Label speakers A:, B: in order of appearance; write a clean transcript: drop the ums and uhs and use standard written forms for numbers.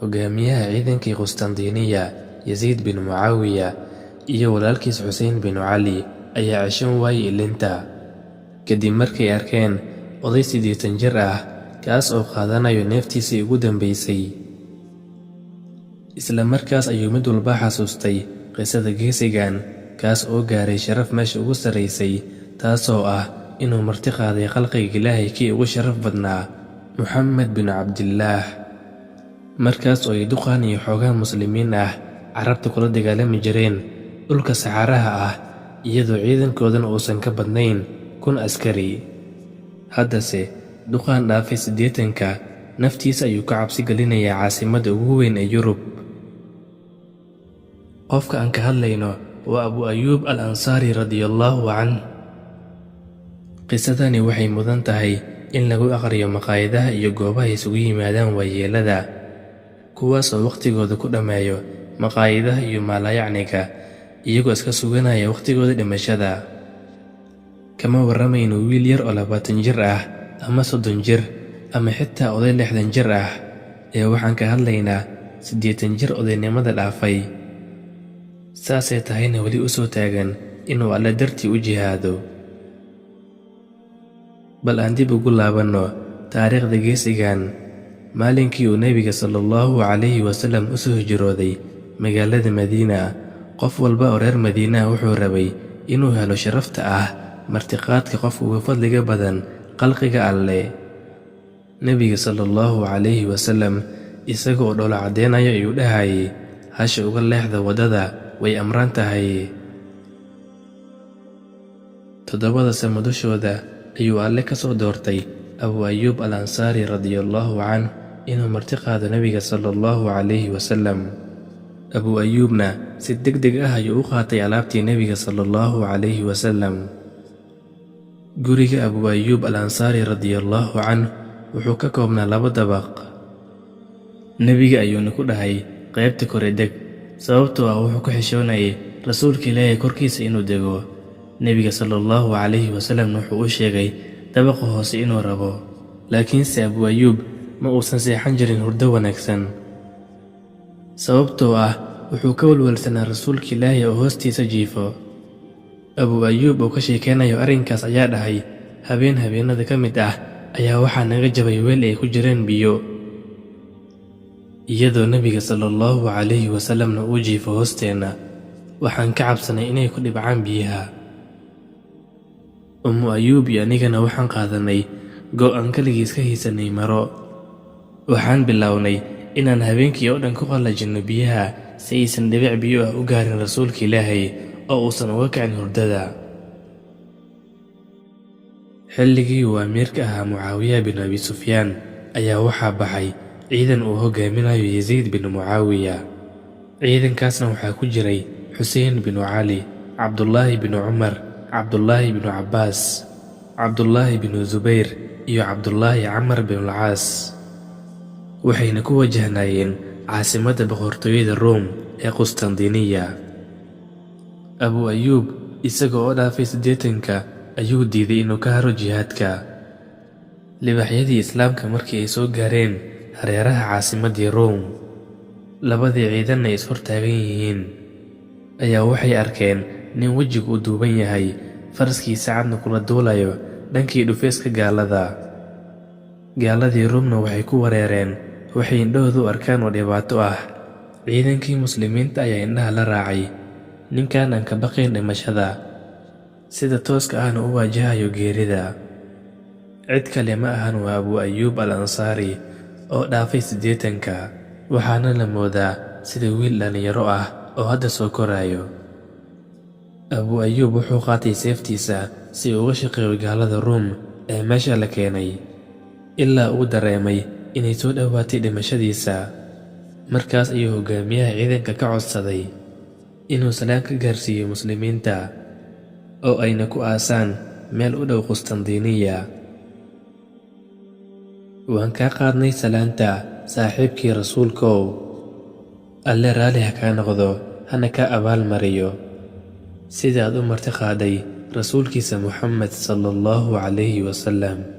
A: hogaamiyaha ciidankii Qustandiniya Yaziid bin Mucaawiya iyo walaalkiis Xuseyn bin Cali ayaa ceshan waayay ilinta kadib markay arkeen oday 80 jir ah kaas oo qaadanayo neeftiisii ugu dambeysay. isla markaas ayuu mid walba xasuustay qisada geesigan kaas oo gaaray sharaf meesha ugu sareysay, taasoo ah inuu marti qaaday khalqiga Ilaahay kii ugu sharaf badnaa, Muxamed bin Cabdillaah. markaas oo ay duqaan iyo xoogaa muslimiin ah carabta kula dagaalami jireen dhulka saxaraha ah iyadoo ciidankoodana uusan ka badnayn 1000 askari. haddase duqaan dhaafay 80-ka naftiisa ayuu ka cabsi gelinayaa caasimadda ugu weyn ee Yurub. qofka aan ka hadlayno waa Abu Ayyub al-Ansaari radiyallahu canhu. qisadani waxay mudan tahay in lagu aqriyo maqaayadaha iyo goobaha isugu yimaadaan waayeelada, kuwaas oo waqtigooda ku dhammeeyo maqaayadaha iyo maalayacniga iyagoo iska suganaya waqtigooda dhimashada. kama warramayno wiil yar oo 20 jir ah ama 30 jir ama xitaa oday 60 jir ah, ee waxaan ka hadlaynaa 80 jir odaynimada dhaafay, saasay tahayna weli u soo taagan inuu Alle dartii u jihaado. bal aan dib ugu laabanno taariikhda geesigan. maalinkii uu Nebiga sallallahu calayhi wasallam u soo hijrooday magaalada Madiina, qof walba oo reer Madiina wuxuu rabay inuu helo sharafta ah martiqaadka qofka uga fadliga badan khalqiga Alle. Nebiga sallallahu calayhi wasallam isagoo dhoola caddeynaya ayuu dhahayay, hasha uga leexda waddada way amran tahay. 7 sano dushooda ayuu Alle ka soo doortay Abu Ayyub al-Ansaari radiyallahu canhu inuu marti qaado Nebiga sallallahu calayhi wasallam. Abu Ayyubna si degdeg ah ayuu u qaatay alaabtii Nebiga sallallahu calayhi wasallam. guriga Abu Ayyub al-Ansaari radiyallahu canhu wuxuu ka koobnaa 2 dabaq. Nebiga ayuuna ku dhahay qaybta kore deg, sababtoo ah wuxuu ku xishoonayay rasuulka Ilaahay korkiisa inuu dego. Nebiga sallallahu calayhi wasallam wuxuu u sheegay dabaqa hoose inuu rabo, laakiinse Abu Ayyub ma uusan seexan jirin hurdo wanaagsan, sababtoo ah wuxuu ka walwalsanaa rasuulka Ilaahay oo hoostiisa jiifo. Abu Ayyub oo ka sheekeynayo arrinkaas ayaa dhahay, habeen habeenada ka mid ah ayaa waxaa naga jabay weel ay ku jireen biyo, iyadoo Nebiga sallallahu calayhi wasallamna uu jiifo hoosteena. waxaan ka cabsanay inay ku dhibcaan biyaha. Ayyub iyo anigana waxaan qaadanay go'aan kaligiis ka haysanay maro. waxaan bilownay inaan habeenkii oo dhan ku qallajinno biyaha si aysan dhibic biyo ah u gaarin rasuulka Ilaahay oo uusan uga kicin hurdada. xilligii uu amiirka ahaa Mucaawiya bin Abi Sufyaan ayaa waxaa baxay ciidan uu hogaaminayo Yaziid bin Mucaawiya. ciidankaasna waxaa ku jiray Xuseyn bin Cali, Cabdullaahi bin Cumar, Cabdullaahi bin Cabbaas, Cabdullaahi bin Zubayr iyo Cabdullaahi Camar bin al-Caas. waxayna ku wajahnaayeen caasimadda boqortooyada Room ee Qustandiniya. Abu Ayyub isagoo oo dhaafay 80-ka ayuu diiday inuu ka haro jihaadka. libaxyadii islaamka markii ay soo gaareen hareeraha caasimaddii Room, labadii ciidanna is hortaagan yihiin, ayaa waxay arkeen nin wejigu u duuban yahay, faraskiisa cadna kula duulayo dhankii dhufeeska gaalada. gaaladii Roomna waxay ku wareereen, waxay indhahoodu u arkaan oo dhibaato ah. ciidankii muslimiinta ayaa indhaha la raacay ninkan aan ka baqayn dhimashada, sida tooska ahna u waajahayo geerida. cid kale ma ahan waa Abu Ayyub al-Ansaari oo dhaafay 80-ka, waxaana la moodaa sida wiil dhalinyaro ah oo hadda soo korayo. Abu Ayyub wuxuu qaatay seeftiisa si uu uga shaqeeyo gaalada Room ee meesha la keenay, ilaa uu dareemay inay soo dhowaatay dhimashadiisa. markaas ayuu hogaamiyaha ciidanka ka codsaday inuu salaan ka gaarsiiyo muslimiinta oo ayna ku aasaan meel u dhow Qustandiniya. waan kaa qaadnay salaanta saaxiibkii rasuulkow, Alle raali ha kaa noqdo hana ka abaal mariyo sidaad u marti qaaday rasuulkiisa Muxamed sallallahu calayhi wasallam.